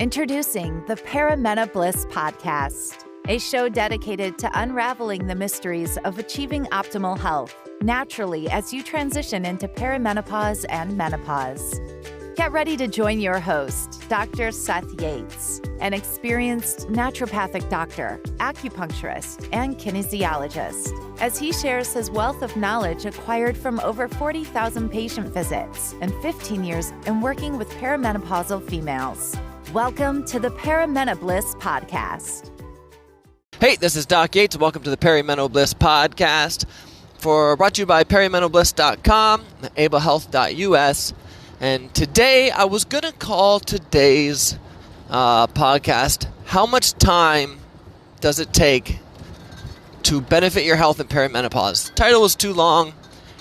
Introducing the Paramena Bliss Podcast, a show dedicated to unraveling the mysteries of achieving optimal health naturally as you transition into perimenopause and menopause. Get ready to join your host, Dr. Seth Yates, an experienced naturopathic doctor, acupuncturist, and kinesiologist, as he shares his wealth of knowledge acquired from over 40,000 patient visits and 15 years in working with perimenopausal females. Welcome to the Paramena Bliss Podcast. Hey, this is Doc Yates. Welcome to the Paramena Bliss Podcast. Brought to you by perimenobliss.com and ablehealth.us. And today, I was going to call today's podcast, How Much Time Does It Take to Benefit Your Health in Perimenopause? The title was too long,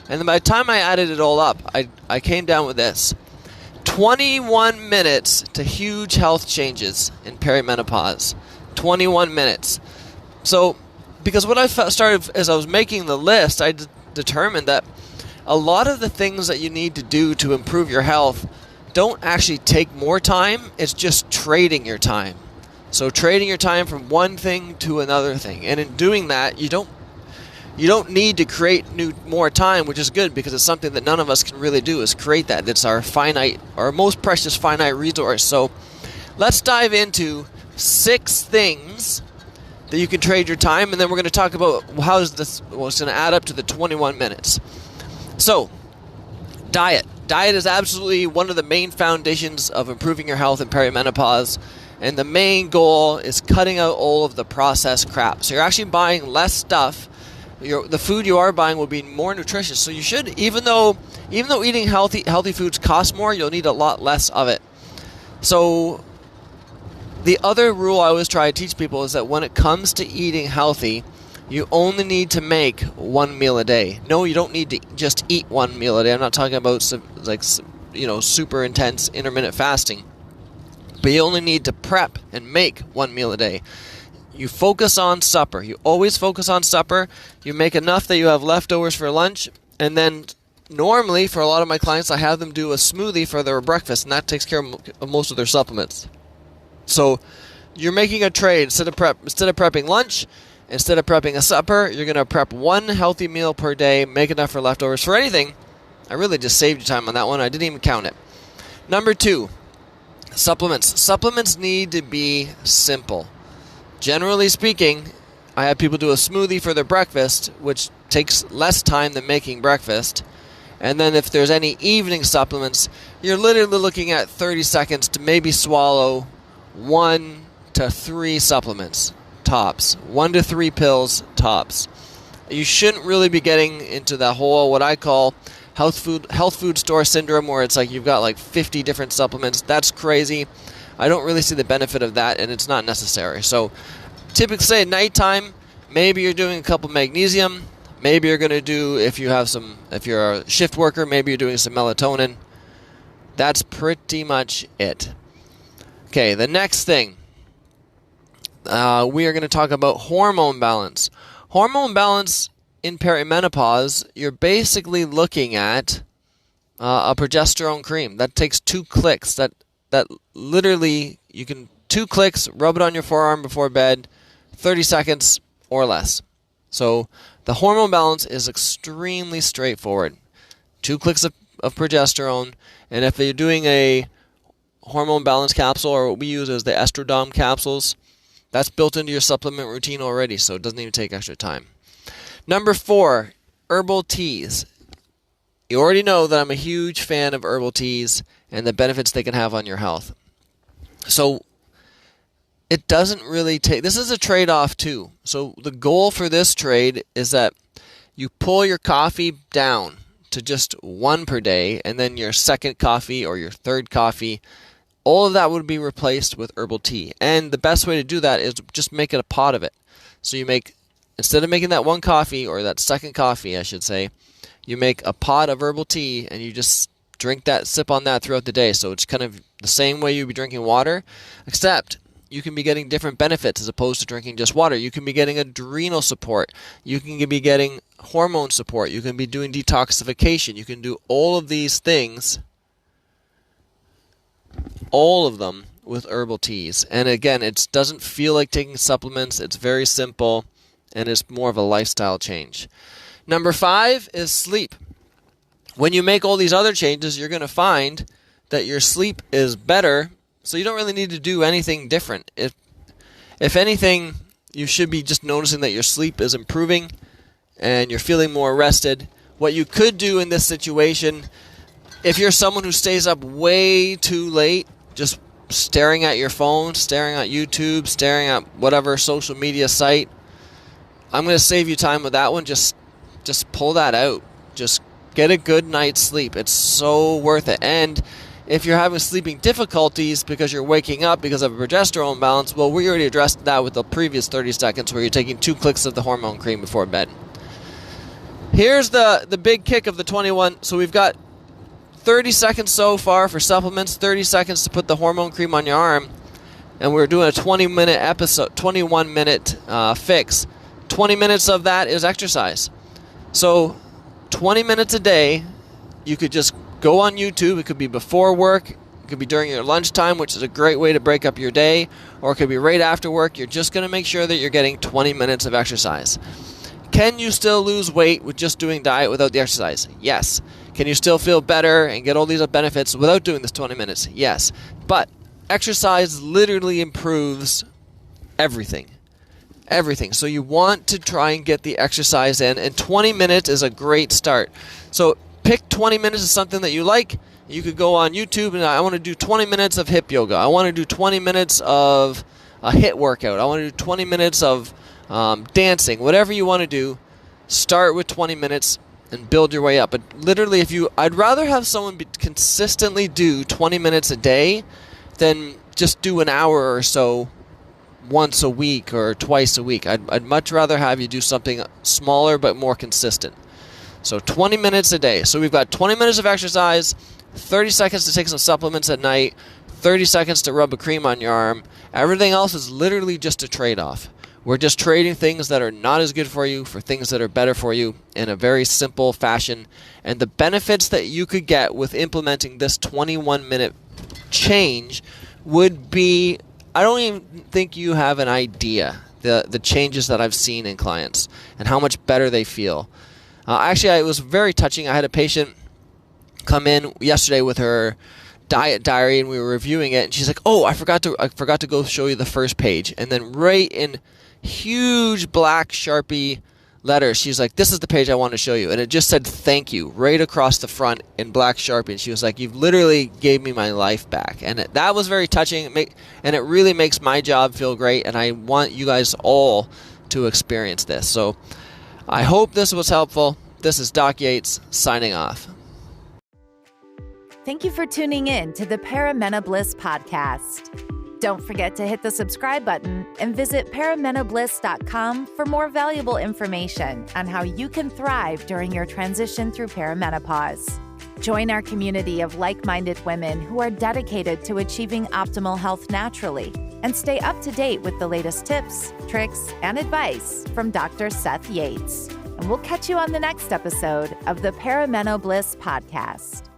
and then by the time I added it all up, I came down with this. 21 minutes to huge health changes in perimenopause. 21 minutes. So, because what I started as I was making the list, I determined that a lot of the things that you need to do to improve your health don't actually take more time. It's just trading your time. So trading your time from one thing to another thing. And in doing that, you don't need to create more time, which is good because it's something that none of us can really do, is create that. It's our most precious finite resource. So let's dive into 6 things that you can trade your time, and then we're going to talk about how is this, well, it's going to add up to the 21 minutes. So, diet. Diet is absolutely one of the main foundations of improving your health in perimenopause, and the main goal is cutting out all of the processed crap. So you're actually buying less stuff. The food you are buying will be more nutritious. So you should, even though eating healthy foods costs more, you'll need a lot less of it. So the other rule I always try to teach people is that when it comes to eating healthy, you only need to make one meal a day. No, you don't need to just eat one meal a day. I'm not talking about super intense intermittent fasting. But you only need to prep and make one meal a day. You focus on supper. You always focus on supper. You make enough that you have leftovers for lunch. And then normally, for a lot of my clients, I have them do a smoothie for their breakfast. And that takes care of most of their supplements. So you're making a trade. Instead of prepping lunch, instead of prepping a supper, you're going to prep one healthy meal per day, make enough for leftovers. For anything, I really just saved you time on that one. I didn't even count it. Number 2, supplements. Supplements need to be simple. Generally speaking, I have people do a smoothie for their breakfast, which takes less time than making breakfast. And then if there's any evening supplements, you're literally looking at 30 seconds to maybe swallow 1 to 3 supplements. Tops. 1 to 3 pills tops. You shouldn't really be getting into that whole, what I call, health food store syndrome, where it's like you've got like 50 different supplements. That's crazy. I don't really see the benefit of that, and it's not necessary. So typically say at nighttime, maybe you're doing a couple magnesium. Maybe you're going to do, if you're a shift worker, maybe you're doing some melatonin. That's pretty much it. Okay, the next thing. We are going to talk about hormone balance. Hormone balance in perimenopause, you're basically looking at a progesterone cream. That takes 2 clicks. That literally, you can 2 clicks, rub it on your forearm before bed, 30 seconds or less. So the hormone balance is extremely straightforward. 2 clicks of progesterone, and if you're doing a hormone balance capsule, or what we use as the Estrodom capsules, that's built into your supplement routine already, so it doesn't even take extra time. Number 4, herbal teas. You already know that I'm a huge fan of herbal teas and the benefits they can have on your health. So it doesn't really take... This is a trade-off too. So the goal for this trade is that you pull your coffee down to just 1 per day, and then your second coffee or your third coffee, all of that would be replaced with herbal tea. And the best way to do that is just make it a pot of it. So you make, instead of making that 1 coffee, or that second coffee, I should say, you make a pot of herbal tea and you just sip on that throughout the day. So it's kind of the same way you'd be drinking water, except you can be getting different benefits as opposed to drinking just water. You can be getting adrenal support. You can be getting hormone support. You can be doing detoxification. You can do all of these things, all of them, with herbal teas. And again, it doesn't feel like taking supplements. It's very simple, and it's more of a lifestyle change. Number 5 is sleep. When you make all these other changes, you're going to find that your sleep is better, so you don't really need to do anything different. If anything, you should be just noticing that your sleep is improving and you're feeling more rested. What you could do in this situation, if you're someone who stays up way too late, just staring at your phone, staring at YouTube, staring at whatever social media site, I'm going to save you time with that one. Just pull that out. Just get a good night's sleep. It's so worth it. And if you're having sleeping difficulties because you're waking up because of a progesterone imbalance, well, we already addressed that with the previous 30 seconds where you're taking 2 clicks of the hormone cream before bed. Here's the big kick of the 21. So we've got 30 seconds so far for supplements, 30 seconds to put the hormone cream on your arm, and we're doing a 20-minute episode, 21-minute fix. 20 minutes of that is exercise. So 20 minutes a day, you could just go on YouTube. It could be before work. It could be during your lunchtime, which is a great way to break up your day, or it could be right after work. You're just going to make sure that you're getting 20 minutes of exercise. Can you still lose weight with just doing diet without the exercise? Yes. Can you still feel better and get all these benefits without doing this 20 minutes? Yes. But exercise literally improves everything. Everything. So you want to try and get the exercise in, and 20 minutes is a great start. So pick 20 minutes of something that you like. You could go on YouTube and I want to do 20 minutes of hip yoga. I want to do 20 minutes of a HIIT workout. I want to do 20 minutes of dancing. Whatever you want to do, start with 20 minutes and build your way up. But literally, I'd rather have someone consistently do 20 minutes a day than just do an hour or so once a week or twice a week. I'd much rather have you do something smaller but more consistent. So 20 minutes a day. So we've got 20 minutes of exercise, 30 seconds to take some supplements at night, 30 seconds to rub a cream on your arm. Everything else is literally just a trade-off. We're just trading things that are not as good for you for things that are better for you in a very simple fashion. And the benefits that you could get with implementing this 21-minute change would be, I don't even think you have an idea, the changes that I've seen in clients and how much better they feel. Actually, it was very touching. I had a patient come in yesterday with her diet diary, and we were reviewing it, and she's like, "Oh, I forgot to go show you the first page." And then right in huge black Sharpie letters, she's like, "This is the page I want to show you." And it just said "thank you" right across the front in black Sharpie. And she was like, "You've literally gave me my life back." And that was very touching, and it really makes my job feel great, and I want you guys all to experience this. So I hope this was helpful. This is Doc Yates signing off. Thank you for tuning in to the Paramena Bliss podcast. Don't forget to hit the subscribe button and visit paramenobliss.com for more valuable information on how you can thrive during your transition through perimenopause. Join our community of like-minded women who are dedicated to achieving optimal health naturally, and stay up to date with the latest tips, tricks, and advice from Dr. Seth Yates. And we'll catch you on the next episode of the Paramena Bliss podcast.